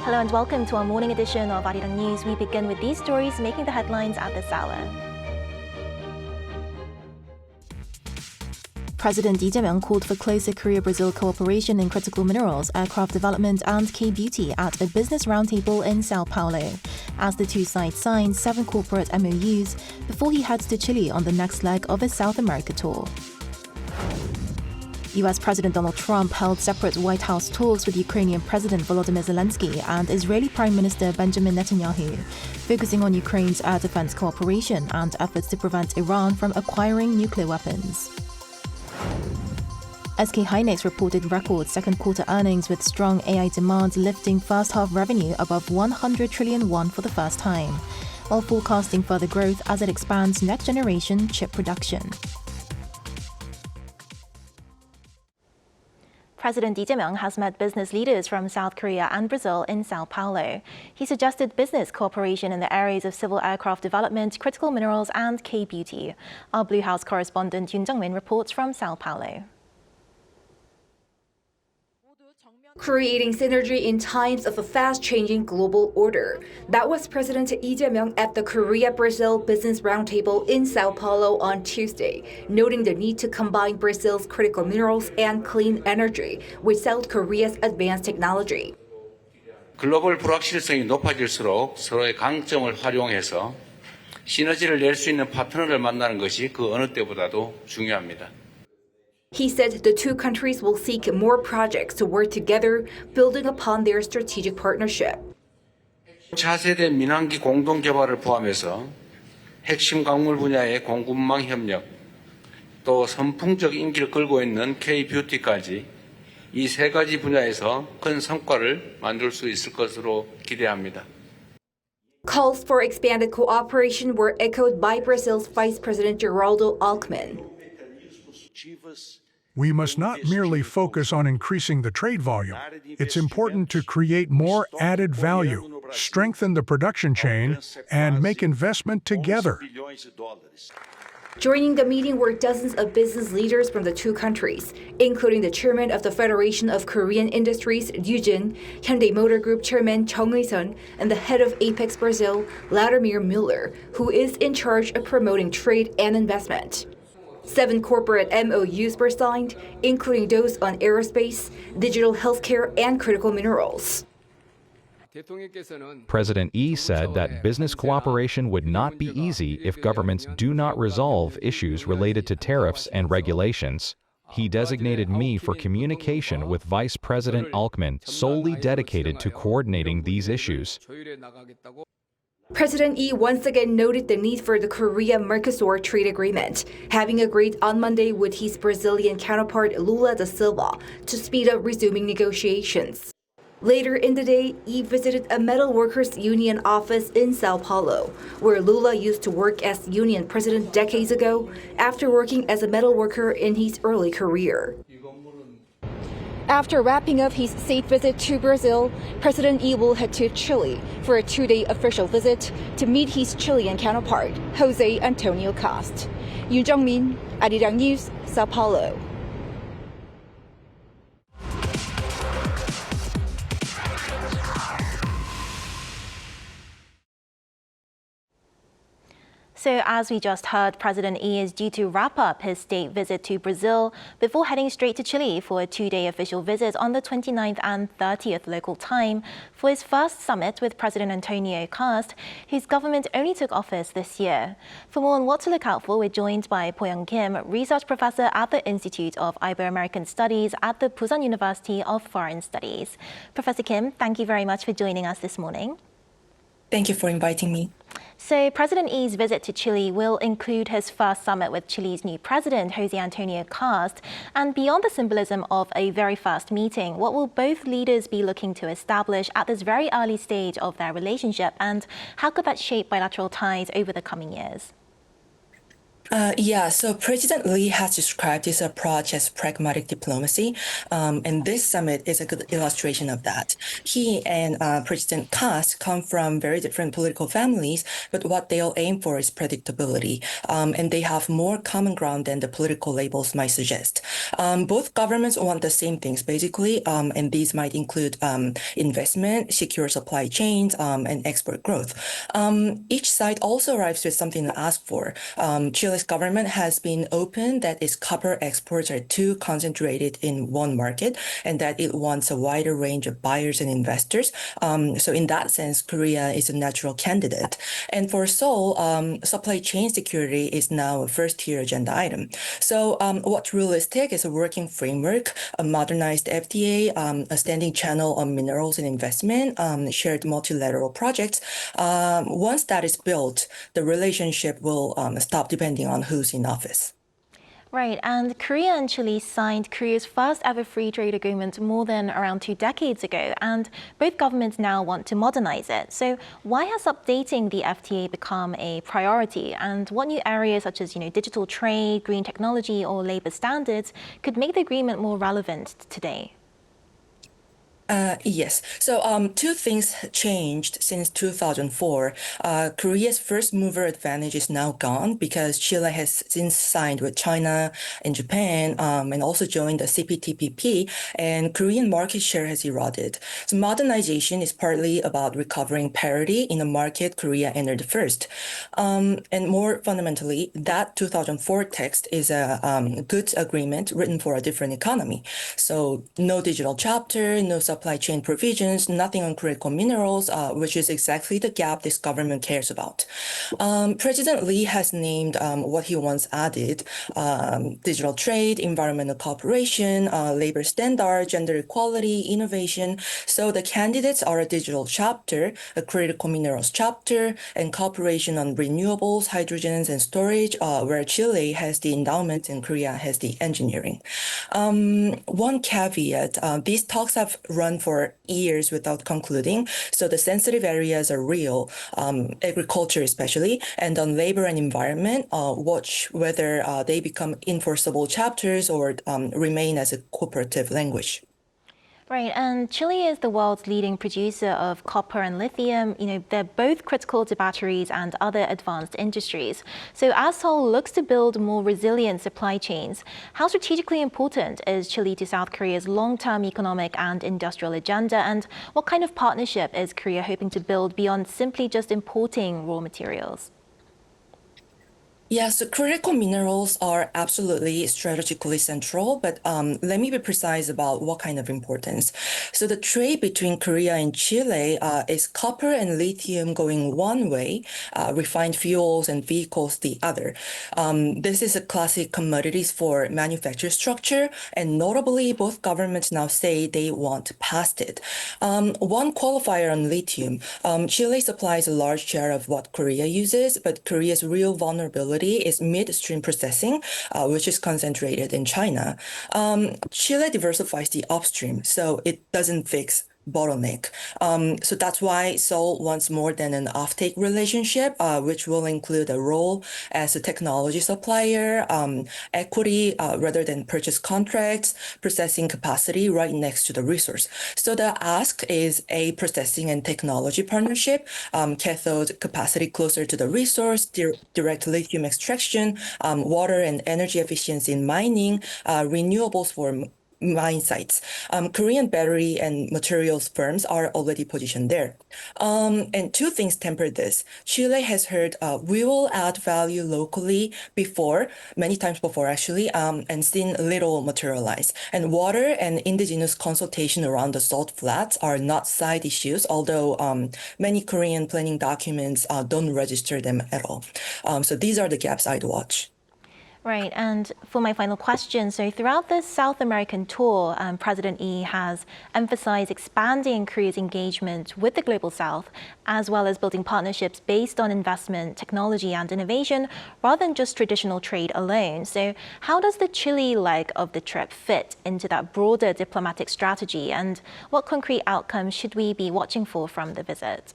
Hello and welcome to our morning edition of Arirang News. We begin with these stories making the headlines at this hour. President Lee Jae-myung called for closer Korea-Brazil cooperation in critical minerals, aircraft development and K-beauty at a business roundtable in Sao Paulo, as the two sides signed 7 corporate MOUs before he heads to Chile on the next leg of his South America tour. US President Donald Trump held separate White House talks with Ukrainian President Volodymyr Zelenskyy and Israeli Prime Minister Benjamin Netanyahu, focusing on Ukraine's air defense cooperation and efforts to prevent Iran from acquiring nuclear weapons. SK Hynix reported record second quarter earnings with strong AI demand lifting first half revenue above 100 trillion won for the first time, while forecasting further growth as it expands next generation chip production. President Lee Jae-myung has met business leaders from South Korea and Brazil in Sao Paulo. He suggested business cooperation in the areas of civil aircraft development, critical minerals and K-beauty. Our Blue House correspondent Yoon Jung-min reports from Sao Paulo. Creating synergy in times of a fast-changing global order. That was President Lee Jae-myung at the Korea-Brazil Business Roundtable in Sao Paulo on Tuesday, noting the need to combine Brazil's critical minerals and clean energy with South Korea's advanced technology. 글로벌 불확실성이 높아질수록 서로의 강점을 활용해서 시너지를 낼 수 있는 파트너를 만나는 것이 그 어느 때보다도 중요합니다. He said the two countries will seek more projects to work together, building upon their strategic partnership. 차세대 민항기 공동 개발을 포함해서 핵심 광물 분야의 공급망 협력, 또 선풍적 인기를 끌고 있는 K-뷰티까지 이 3가지 분야에서 큰 성과를 만들 수 있을 것으로 기대합니다. Calls for expanded cooperation were echoed by Brazil's Vice President Geraldo Alckmin. We must not merely focus on increasing the trade volume. It's important to create more added value, strengthen the production chain, and make investment together. Joining the meeting were dozens of business leaders from the two countries, including the chairman of the Federation of Korean Industries, Ryu Jin, Hyundai Motor Group chairman Chung Ui-sun, and the head of Apex Brazil, Vladimir Müller, who is in charge of promoting trade and investment. 7 corporate MOUs were signed, including those on aerospace, digital healthcare, and critical minerals. President Lee said that business cooperation would not be easy if governments do not resolve issues related to tariffs and regulations. He designated me for communication with Vice President Alckmin, solely dedicated to coordinating these issues. President Lee once again noted the need for the Korea-Mercosur trade agreement, having agreed on Monday with his Brazilian counterpart Lula da Silva to speed up resuming negotiations. Later in the day, Lee visited a metal workers' union office in Sao Paulo, where Lula used to work as union president decades ago after working as a metal worker in his early career. After wrapping up his state visit to Brazil, President Lee will head to Chile for a 2-day official visit to meet his Chilean counterpart, Jose Antonio Cast. Yoon Jung-min, Arirang News, Sao Paulo. So as we just heard, President Lee is due to wrap up his state visit to Brazil before heading straight to Chile for a 2-day official visit on the 29th and 30th local time for his first summit with President Antonio Cast, whose government only took office this year. For more on what to look out for, we're joined by Po-young Kim, research professor at the Institute of Ibero-American Studies at the Busan University of Foreign Studies. Professor Kim, thank you very much for joining us this morning. Thank you for inviting me. So President Lee's visit to Chile will include his first summit with Chile's new president, Jose Antonio Cast. And beyond the symbolism of a very first meeting, what will both leaders be looking to establish at this very early stage of their relationship? And how could that shape bilateral ties over the coming years? So President Lee has described his approach as pragmatic diplomacy, and this summit is a good illustration of that. He and President Kass come from very different political families, but what they'll aim for is predictability, and they have more common ground than the political labels might suggest. Both governments want the same things, basically, and these might include investment, secure supply chains, and export growth. Each side also arrives with something to ask for. Chile's government has been open that its copper exports are too concentrated in one market and that it wants a wider range of buyers and investors. So in that sense, Korea is a natural candidate. And for Seoul, supply chain security is now a first-tier agenda item. So what's realistic is a working framework, a modernized FTA, a standing channel on minerals and investment, shared multilateral projects. Once that is built, the relationship will stop depending on who's in office. Right, and Korea and Chile signed Korea's first ever free trade agreement more than around 2 decades ago, and both governments now want to modernize it. So why has updating the FTA become a priority, and what new areas such as digital trade, green technology, or labor standards could make the agreement more relevant today? Yes. So two things changed since 2004. Korea's first mover advantage is now gone because Chile has since signed with China and Japan and also joined the CPTPP, and Korean market share has eroded. So modernization is partly about recovering parity in a market Korea entered first. And more fundamentally, that 2004 text is a goods agreement written for a different economy. So no digital chapter, no supply chain provisions, nothing on critical minerals, which is exactly the gap this government cares about. President Lee has named what he wants added: digital trade, environmental cooperation, labor standards, gender equality, innovation. So the candidates are a digital chapter, a critical minerals chapter, and cooperation on renewables, hydrogens, and storage, where Chile has the endowment and Korea has the engineering. One caveat, these talks have run for years without concluding, so the sensitive areas are real, agriculture especially, and on labor and environment, watch whether they become enforceable chapters or remain as a cooperative language. Right, and Chile is the world's leading producer of copper and lithium. They're both critical to batteries and other advanced industries. So as Seoul looks to build more resilient supply chains, how strategically important is Chile to South Korea's long-term economic and industrial agenda? And what kind of partnership is Korea hoping to build beyond simply just importing raw materials? Yeah, so critical minerals are absolutely strategically central, but let me be precise about what kind of importance. So the trade between Korea and Chile is copper and lithium going one way, refined fuels and vehicles the other. This is a classic commodities for manufacture structure, and notably, both governments now say they want past it. One qualifier on lithium, Chile supplies a large share of what Korea uses, but Korea's real vulnerability is midstream processing, which is concentrated in China. Chile diversifies the upstream, so it doesn't fix bottleneck. So that's why Seoul wants more than an offtake relationship, which will include a role as a technology supplier, equity rather than purchase contracts, processing capacity right next to the resource. So the ask is a processing and technology partnership, cathode capacity closer to the resource, direct lithium extraction, water and energy efficiency in mining, renewables for mine sites. Korean battery and materials firms are already positioned there. And two things temper this. Chile has heard we will add value locally before, many times before actually, and seen little materialize. And water and indigenous consultation around the salt flats are not side issues, although many Korean planning documents don't register them at all. So these are the gaps I'd watch. Right, and for my final question, so throughout this South American tour, President Lee has emphasized expanding Korea's engagement with the Global South, as well as building partnerships based on investment, technology, and innovation, rather than just traditional trade alone. So how does the Chile leg of the trip fit into that broader diplomatic strategy, and what concrete outcomes should we be watching for from the visit?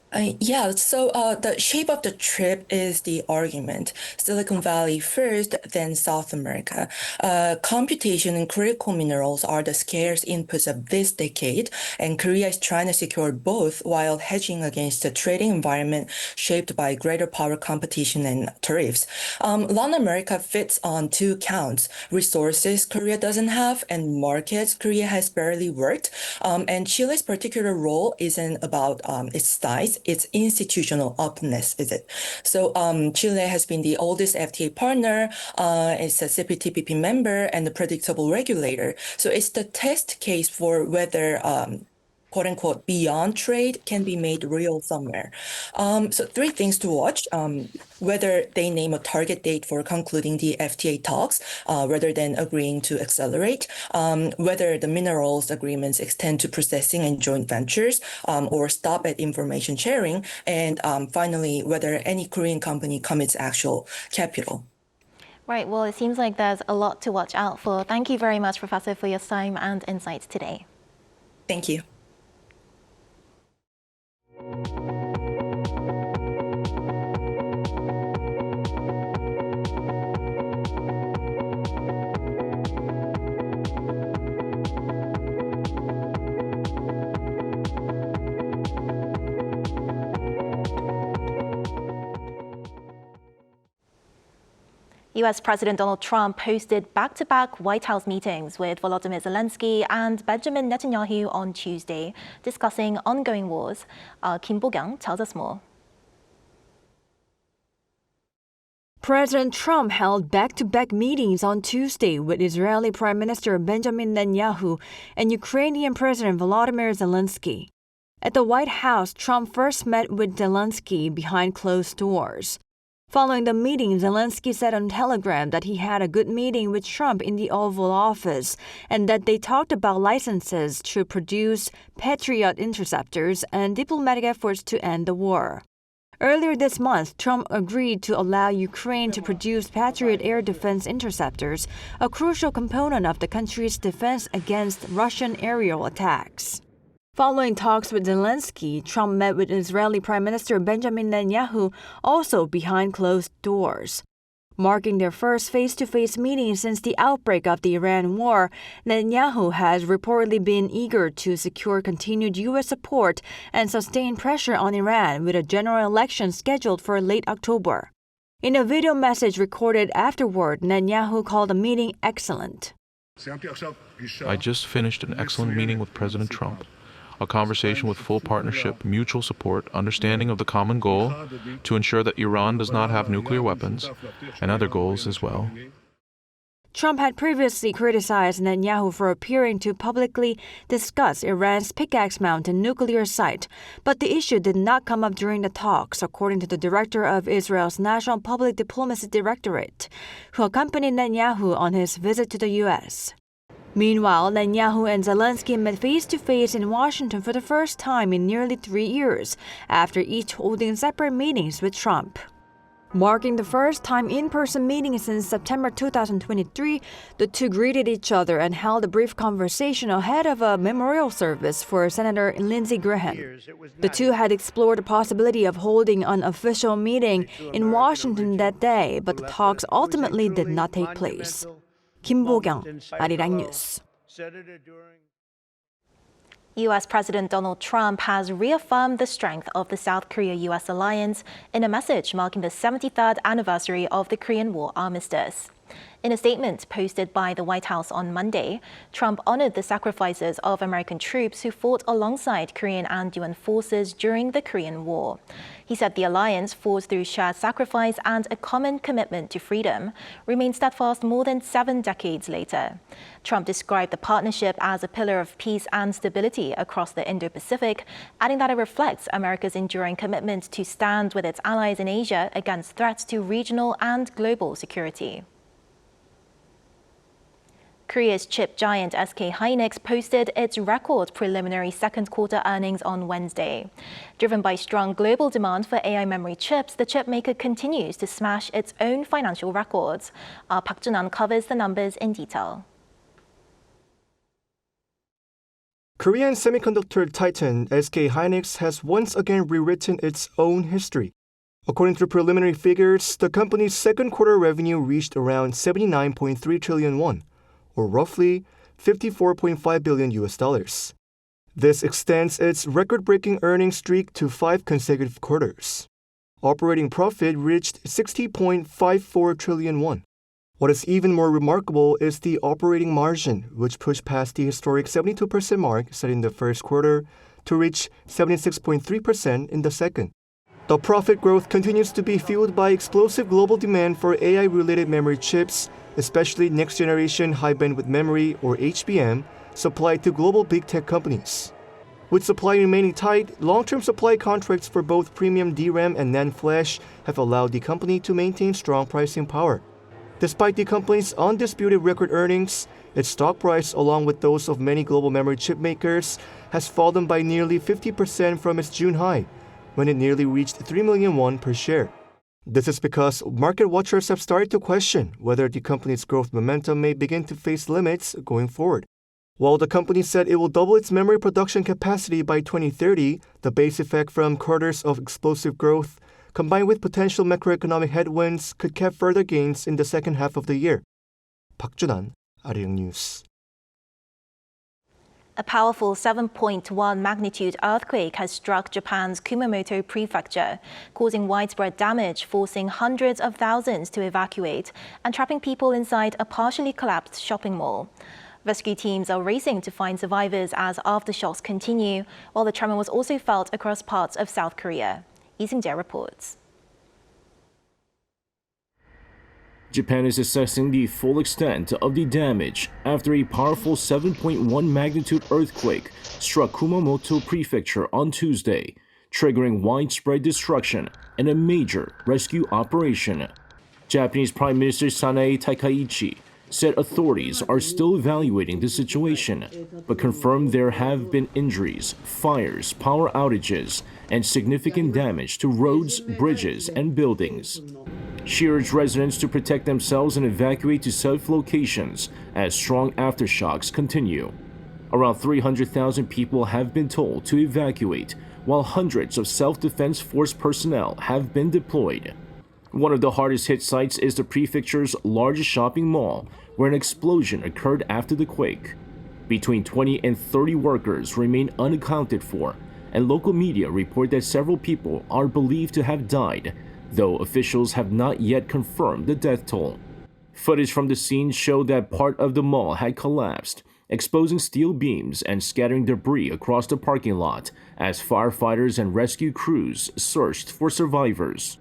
The shape of the trip is the argument. Silicon Valley first, then South America. Computation and critical minerals are the scarce inputs of this decade, and Korea is trying to secure both while hedging against a trading environment shaped by greater power competition and tariffs. Latin America fits on two counts: resources Korea doesn't have, and markets Korea has barely worked. And Chile's particular role isn't about its size, its institutional openness, is it? So Chile has been the oldest FTA partner, it's a CPTPP member and a predictable regulator. So it's the test case for whether quote unquote beyond trade can be made real somewhere. So three things to watch: whether they name a target date for concluding the FTA talks rather than agreeing to accelerate, whether the minerals agreements extend to processing and joint ventures or stop at information sharing, and finally, whether any Korean company commits actual capital. Right, well, it seems like there's a lot to watch out for. Thank you very much, Professor, for your time and insights today. Thank you. US President Donald Trump hosted back-to-back White House meetings with Volodymyr Zelenskyy and Benjamin Netanyahu on Tuesday, discussing ongoing wars. Kim Bo-kyung tells us more. President Trump held back-to-back meetings on Tuesday with Israeli Prime Minister Benjamin Netanyahu and Ukrainian President Volodymyr Zelenskyy. At the White House, Trump first met with Zelenskyy behind closed doors. Following the meeting, Zelenskyy said on Telegram that he had a good meeting with Trump in the Oval Office and that they talked about licenses to produce Patriot interceptors and diplomatic efforts to end the war. Earlier this month, Trump agreed to allow Ukraine to produce Patriot air defense interceptors, a crucial component of the country's defense against Russian aerial attacks. Following talks with Zelenskyy, Trump met with Israeli Prime Minister Benjamin Netanyahu, also behind closed doors. Marking their first face-to-face meeting since the outbreak of the Iran war, Netanyahu has reportedly been eager to secure continued U.S. support and sustain pressure on Iran with a general election scheduled for late October. In a video message recorded afterward, Netanyahu called the meeting excellent. I just finished an excellent meeting with President Trump. A conversation with full partnership, mutual support, understanding of the common goal to ensure that Iran does not have nuclear weapons, and other goals as well. Trump had previously criticized Netanyahu for appearing to publicly discuss Iran's Pickaxe Mountain nuclear site, but the issue did not come up during the talks, according to the director of Israel's National Public Diplomacy Directorate, who accompanied Netanyahu on his visit to the U.S. Meanwhile, Netanyahu and Zelenskyy met face-to-face in Washington for the first time in nearly 3 years, after each holding separate meetings with Trump. Marking the first time in-person meeting since September 2023, the two greeted each other and held a brief conversation ahead of a memorial service for Senator Lindsey Graham. The two had explored the possibility of holding an official meeting in Washington that day, but the talks ultimately did not take place. Kim Bo-kyung, Arirang News. U.S. President Donald Trump has reaffirmed the strength of the South Korea-U.S. alliance in a message marking the 73rd anniversary of the Korean War armistice. In a statement posted by the White House on Monday, Trump honored the sacrifices of American troops who fought alongside Korean and UN forces during the Korean War. He said the alliance, forged through shared sacrifice and a common commitment to freedom, remains steadfast more than 7 decades later. Trump described the partnership as a pillar of peace and stability across the Indo-Pacific, adding that it reflects America's enduring commitment to stand with its allies in Asia against threats to regional and global security. Korea's chip giant SK Hynix posted its record preliminary second quarter earnings on Wednesday. Driven by strong global demand for AI memory chips, the chip maker continues to smash its own financial records. Park Jun-an covers the numbers in detail. Korean semiconductor titan SK Hynix has once again rewritten its own history. According to preliminary figures, the company's second quarter revenue reached around 79.3 trillion won, or roughly $54.5 billion US. This extends its record-breaking earnings streak to 5 consecutive quarters. Operating profit reached 60.54 trillion won. What is even more remarkable is the operating margin, which pushed past the historic 72% mark set in the first quarter to reach 76.3% in the second. The profit growth continues to be fueled by explosive global demand for AI-related memory chips, especially next-generation high-bandwidth memory, or HBM, supplied to global big tech companies. With supply remaining tight, long-term supply contracts for both premium DRAM and NAND flash have allowed the company to maintain strong pricing power. Despite the company's undisputed record earnings, its stock price, along with those of many global memory chip makers, has fallen by nearly 50% from its June high, when it nearly reached 3 million won per share. This is because market watchers have started to question whether the company's growth momentum may begin to face limits going forward. While the company said it will double its memory production capacity by 2030, the base effect from quarters of explosive growth, combined with potential macroeconomic headwinds, could cap further gains in the second half of the year. Park Junan, Arirang News. A powerful 7.1 magnitude earthquake has struck Japan's Kumamoto prefecture, causing widespread damage, forcing hundreds of thousands to evacuate and trapping people inside a partially collapsed shopping mall. Rescue teams are racing to find survivors as aftershocks continue, while the tremor was also felt across parts of South Korea. Lee Seung-jae reports. Japan is assessing the full extent of the damage after a powerful 7.1 magnitude earthquake struck Kumamoto prefecture on Tuesday, triggering widespread destruction and a major rescue operation. Japanese Prime Minister Sanae Takaichi said authorities are still evaluating the situation, but confirmed there have been injuries, fires, power outages, and significant damage to roads, bridges, and buildings. She urged residents to protect themselves and evacuate to safe locations as strong aftershocks continue. Around 300,000 people have been told to evacuate, while hundreds of self-defense force personnel have been deployed. One of the hardest hit sites is the prefecture's largest shopping mall, where an explosion occurred after the quake. Between 20 and 30 workers remain unaccounted for, and local media report that several people are believed to have died, though officials have not yet confirmed the death toll. Footage from the scene showed that part of the mall had collapsed, exposing steel beams and scattering debris across the parking lot as firefighters and rescue crews searched for survivors.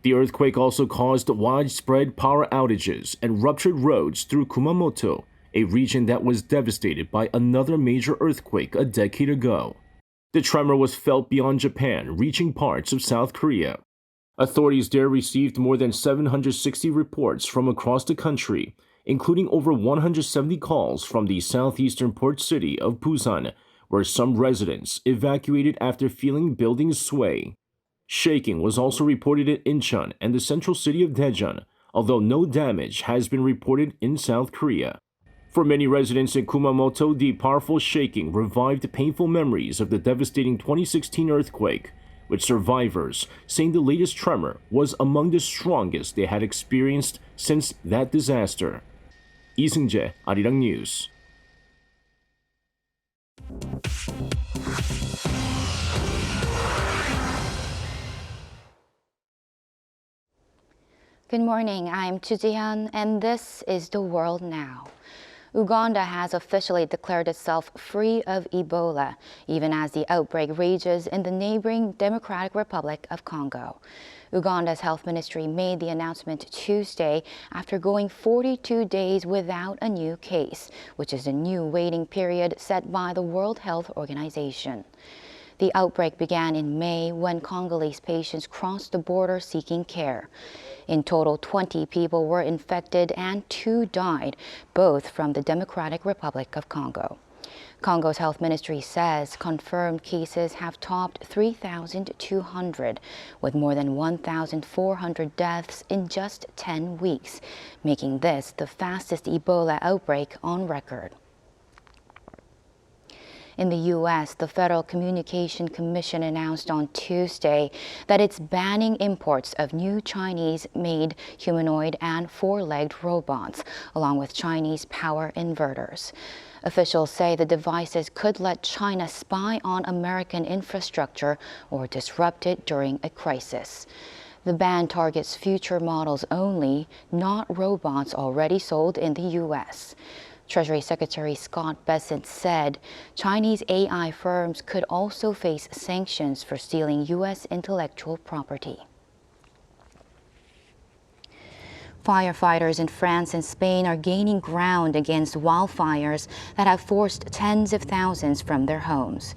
The earthquake also caused widespread power outages and ruptured roads through Kumamoto, a region that was devastated by another major earthquake a decade ago. The tremor was felt beyond Japan, reaching parts of South Korea. Authorities there received more than 760 reports from across the country, including over 170 calls from the southeastern port city of Busan, where some residents evacuated after feeling buildings sway. Shaking was also reported in Incheon and the central city of Daejeon, although no damage has been reported in South Korea. For many residents in Kumamoto, the powerful shaking revived painful memories of the devastating 2016 earthquake, with survivors saying the latest tremor was among the strongest they had experienced since that disaster. Lee Seung-jae, Arirang News. Good morning, I'm Chu Ji-hyun, and this is The World Now. Uganda has officially declared itself free of Ebola, even as the outbreak rages in the neighboring Democratic Republic of Congo. Uganda's health ministry made the announcement Tuesday after going 42 days without a new case, which is a new waiting period set by the World Health Organization. The outbreak began in May when Congolese patients crossed the border seeking care. In total, 20 people were infected and 2 died, both from the Democratic Republic of Congo. Congo's health ministry says confirmed cases have topped 3,200, with more than 1,400 deaths in just 10 weeks, making this the fastest Ebola outbreak on record. In the U.S., the Federal Communication Commission announced on Tuesday that it's banning imports of new Chinese-made humanoid and four-legged robots, along with Chinese power inverters. Officials say the devices could let China spy on American infrastructure or disrupt it during a crisis. The ban targets future models only, not robots already sold in the U.S. Treasury Secretary Scott Bessent said Chinese AI firms could also face sanctions for stealing U.S. intellectual property. Firefighters in France and Spain are gaining ground against wildfires that have forced tens of thousands from their homes.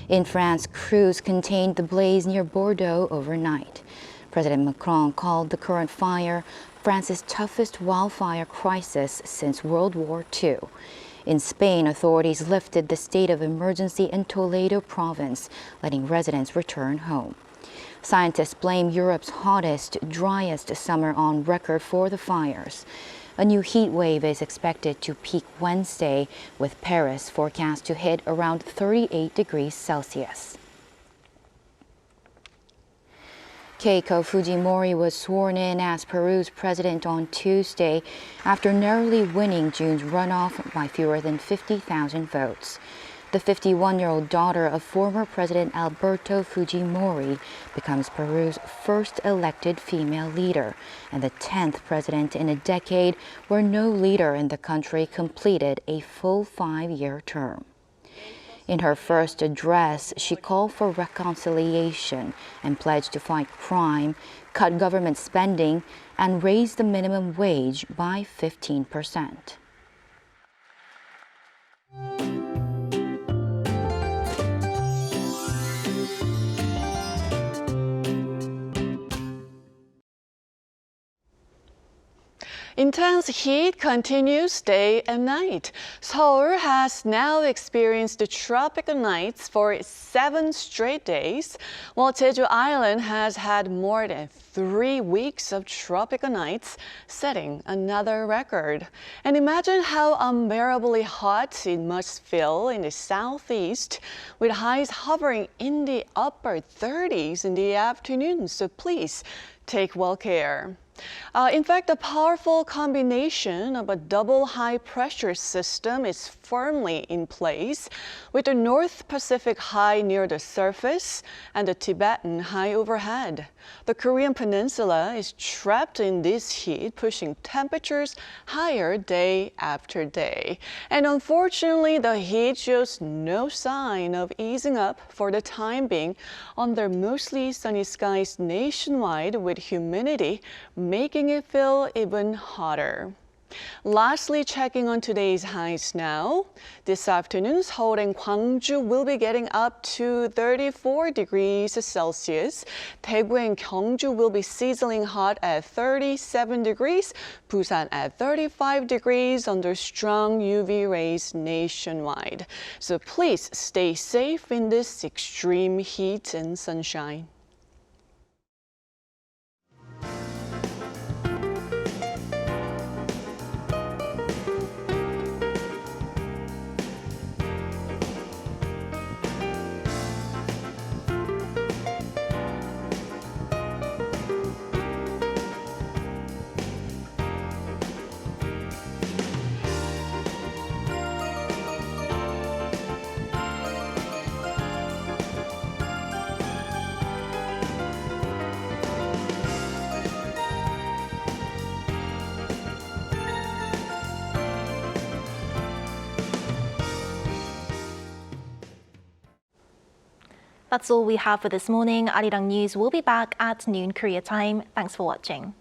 In France, crews contained the blaze near Bordeaux overnight. President Macron called the current fire France's toughest wildfire crisis since World War II. In Spain, authorities lifted the state of emergency in Toledo province, letting residents return home. Scientists blame Europe's hottest, driest summer on record for the fires. A new heat wave is expected to peak Wednesday, with Paris forecast to hit around 38 degrees Celsius. Keiko Fujimori was sworn in as Peru's president on Tuesday after narrowly winning June's runoff by fewer than 50,000 votes. The 51-year-old daughter of former President Alberto Fujimori becomes Peru's first elected female leader and the 10th president in a decade where no leader in the country completed a full 5-year term. In her first address, she called for reconciliation and pledged to fight crime, cut government spending, and raise the minimum wage by 15%. Intense heat continues day and night. Seoul has now experienced the tropical nights for 7 straight days, while Jeju Island has had more than 3 weeks of tropical nights, setting another record. And imagine how unbearably hot it must feel in the southeast, with highs hovering in the upper 30s in the afternoon, so please take well care. In fact, a powerful combination of a double high-pressure system is firmly in place, with the North Pacific high near the surface and the Tibetan high overhead. The Korean peninsula is trapped in this heat, pushing temperatures higher day after day. And unfortunately, the heat shows no sign of easing up for the time being under mostly sunny skies nationwide, with humidity making it feel even hotter. Lastly, checking on today's highs now. This afternoon, Seoul and Gwangju will be getting up to 34 degrees Celsius. Daegu and Gyeongju will be sizzling hot at 37 degrees. Busan at 35 degrees under strong UV rays nationwide. So please stay safe in this extreme heat and sunshine. That's all we have for this morning. Arirang News will be back at noon Korea time. Thanks for watching.